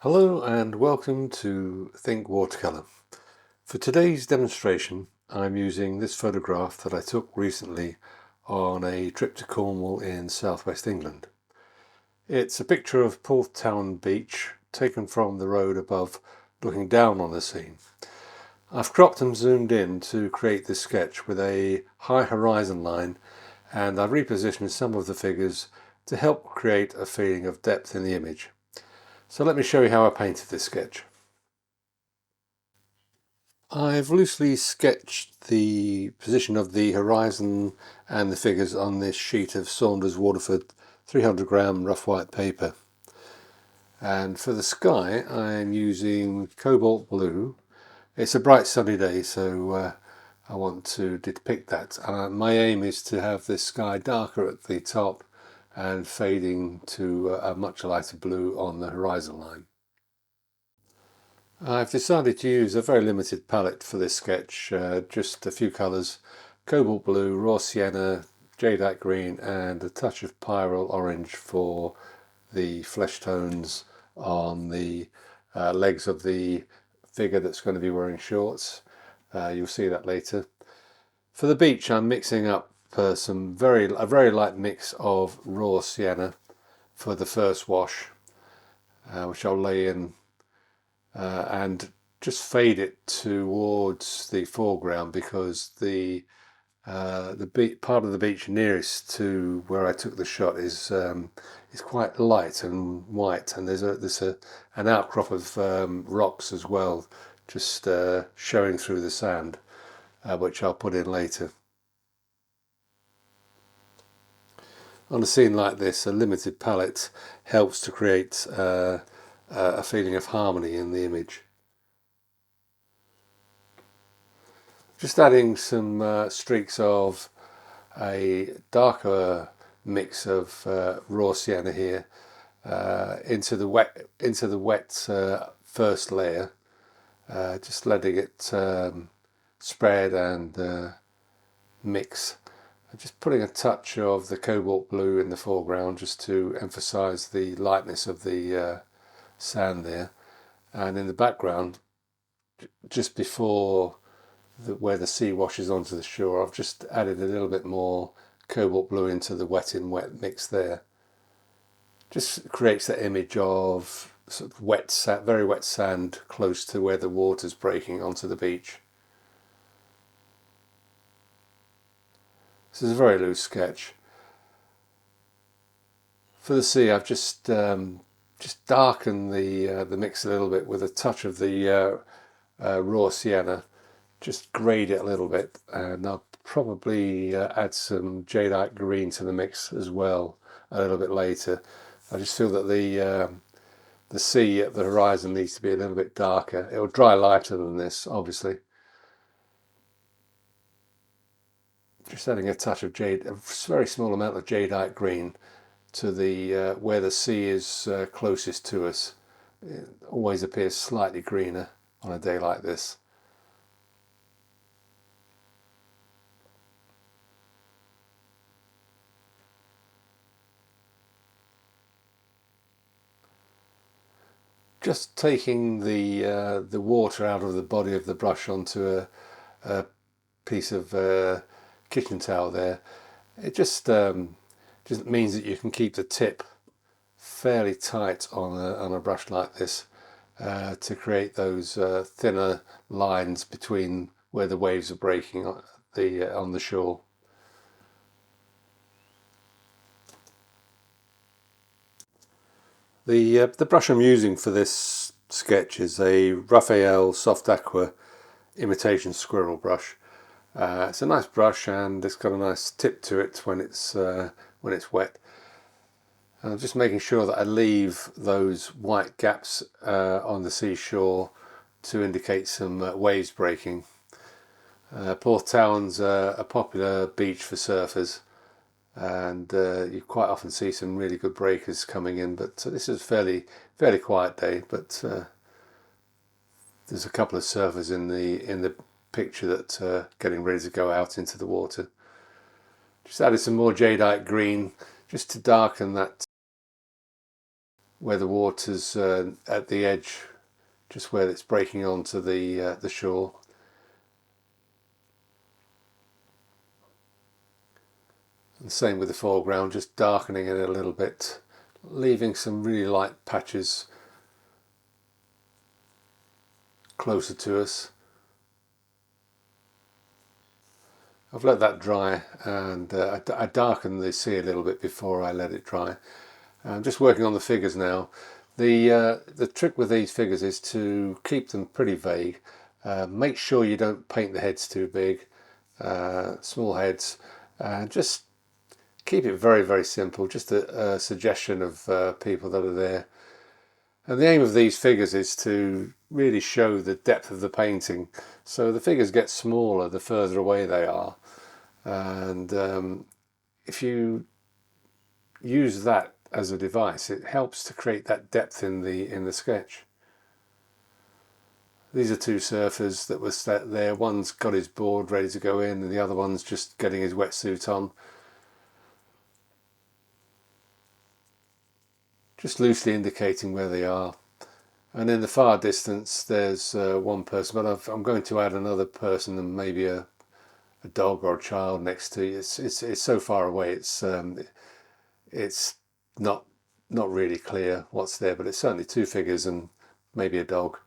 Hello and welcome to Think Watercolour. For today's demonstration I'm using this photograph that I took recently on a trip to Cornwall in southwest England. It's a picture of Porthtowan Beach taken from the road above looking down on the sea. I've cropped and zoomed in to create this sketch with a high horizon line, and I've repositioned some of the figures to help create a feeling of depth in the image. So let me show you how I painted this sketch. I've loosely sketched the position of the horizon and the figures on this sheet of Saunders Waterford 300-gram rough white paper. And for the sky I'm using cobalt blue. It's a bright sunny day, so I want to depict that. My aim is to have this sky darker at the top and fading to a much lighter blue on the horizon line. I've decided to use a very limited palette for this sketch, just a few colours: cobalt blue, raw sienna, jadeite green and a touch of pyrrole orange for the flesh tones on the legs of the figure that's going to be wearing shorts. You'll see that later. For the beach I'm mixing up a very light mix of raw sienna for the first wash, which I'll lay in and just fade it towards the foreground, because the part of the beach nearest to where I took the shot is quite light and white, and there's an outcrop of rocks as well, just showing through the sand, which I'll put in later. On a scene like this, a limited palette helps to create a feeling of harmony in the image. Just adding some streaks of a darker mix of raw sienna here into the wet first layer, just letting it spread and mix. Just putting a touch of the cobalt blue in the foreground just to emphasize the lightness of the sand there, and in the background, just before where the sea washes onto the shore, I've just added a little bit more cobalt blue into the wet in wet mix there. Just creates that image of sort of wet, very wet sand close to where the water's breaking onto the beach. This is a very loose sketch. For the sea I've just darkened the mix a little bit with a touch of the raw sienna. Just grade it a little bit, and I'll probably add some jadeite green to the mix as well a little bit later. I just feel that the sea at the horizon needs to be a little bit darker. It will dry lighter than this, obviously. Just adding a touch of a very small amount of jadeite green to the where the sea is closest to us. It always appears slightly greener on a day like this. Just taking the water out of the body of the brush onto a piece of kitchen towel there. It just means that you can keep the tip fairly tight on a brush like this to create those thinner lines between where the waves are breaking on the shore. The brush I'm using for this sketch is a Raphael Soft Aqua imitation squirrel brush. It's a nice brush and it's got a nice tip to it when it's wet. And I'm just making sure that I leave those white gaps on the seashore to indicate some waves breaking. Porthtowan's a popular beach for surfers, and you quite often see some really good breakers coming in, but this is a fairly quiet day, but there's a couple of surfers in the picture that are getting ready to go out into the water. Just added some more jadeite green just to darken that where the water's at the edge, just where it's breaking onto the shore. And same with the foreground, just darkening it a little bit, leaving some really light patches closer to us. I've let that dry, and I darkened the sea a little bit before I let it dry. I'm just working on the figures now. The trick with these figures is to keep them pretty vague. Make sure you don't paint the heads too big, small heads. Just keep it very, very simple. Just a suggestion of people that are there. And the aim of these figures is to really show the depth of the painting. So the figures get smaller the further away they are. And if you use that as a device, it helps to create that depth in the sketch. These are two surfers that were set there. One's got his board ready to go in, and the other one's just getting his wetsuit on. Just loosely indicating where they are. And in the far distance there's one person, but I'm going to add another person and maybe a dog or a child next to you. It's so far away, it's not really clear what's there, but it's certainly two figures and maybe a dog.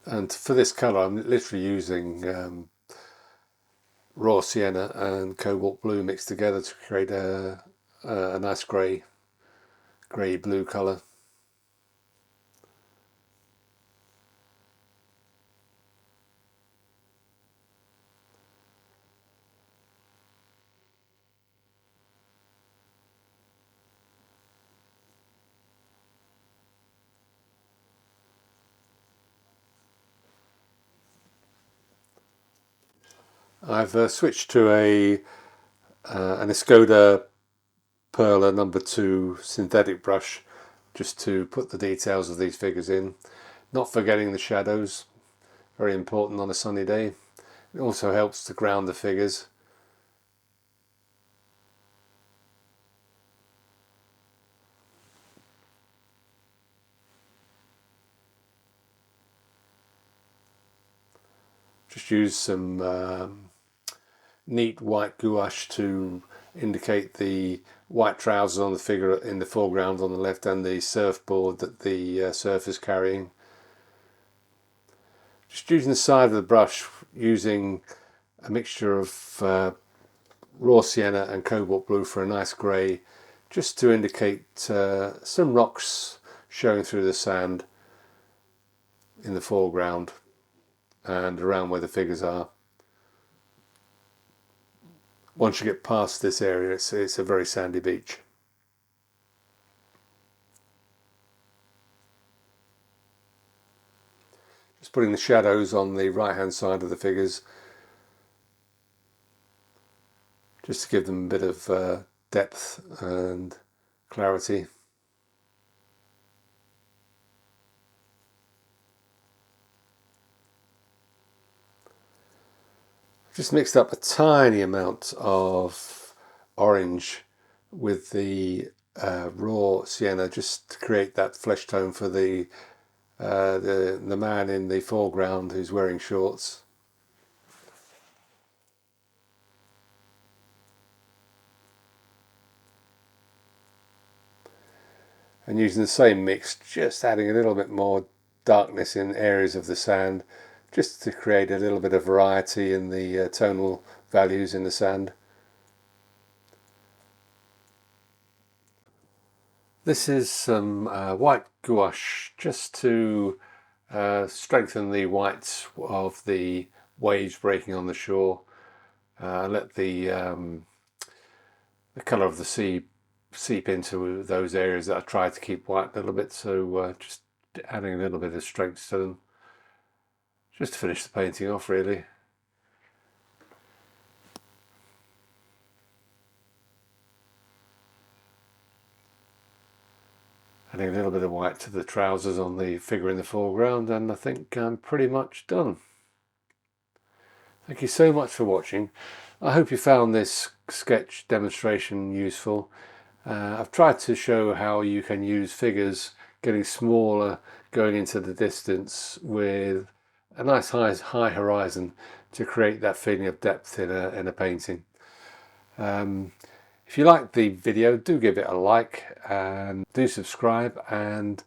And for this colour I'm literally using raw sienna and cobalt blue mixed together to create a nice grey blue colour. I've switched to an Escoda Perla number 2 synthetic brush just to put the details of these figures in, not forgetting the shadows, very important on a sunny day. It also helps to ground the figures. Just use some neat white gouache to indicate the white trousers on the figure in the foreground on the left and the surfboard that the surfer's carrying. Just using the side of the brush, using a mixture of raw sienna and cobalt blue for a nice grey, just to indicate some rocks showing through the sand in the foreground and around where the figures are. Once you get past this area, it's a very sandy beach. Just putting the shadows on the right hand side of the figures, just to give them a bit of depth and clarity. Just mixed up a tiny amount of orange with the raw sienna, just to create that flesh tone for the man in the foreground who's wearing shorts. And using the same mix, just adding a little bit more darkness in areas of the sand, just to create a little bit of variety in the tonal values in the sand. This is some white gouache just to strengthen the white of the waves breaking on the shore. Let the colour of the sea seep into those areas that I try to keep white a little bit, so just adding a little bit of strength to them, just to finish the painting off really. Adding a little bit of white to the trousers on the figure in the foreground, and I think I'm pretty much done. Thank you so much for watching. I hope you found this sketch demonstration useful. I've tried to show how you can use figures getting smaller, going into the distance with a nice high horizon to create that feeling of depth in a painting. If you liked the video, do give it a like and do subscribe and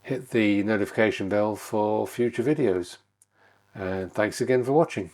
hit the notification bell for future videos. And thanks again for watching.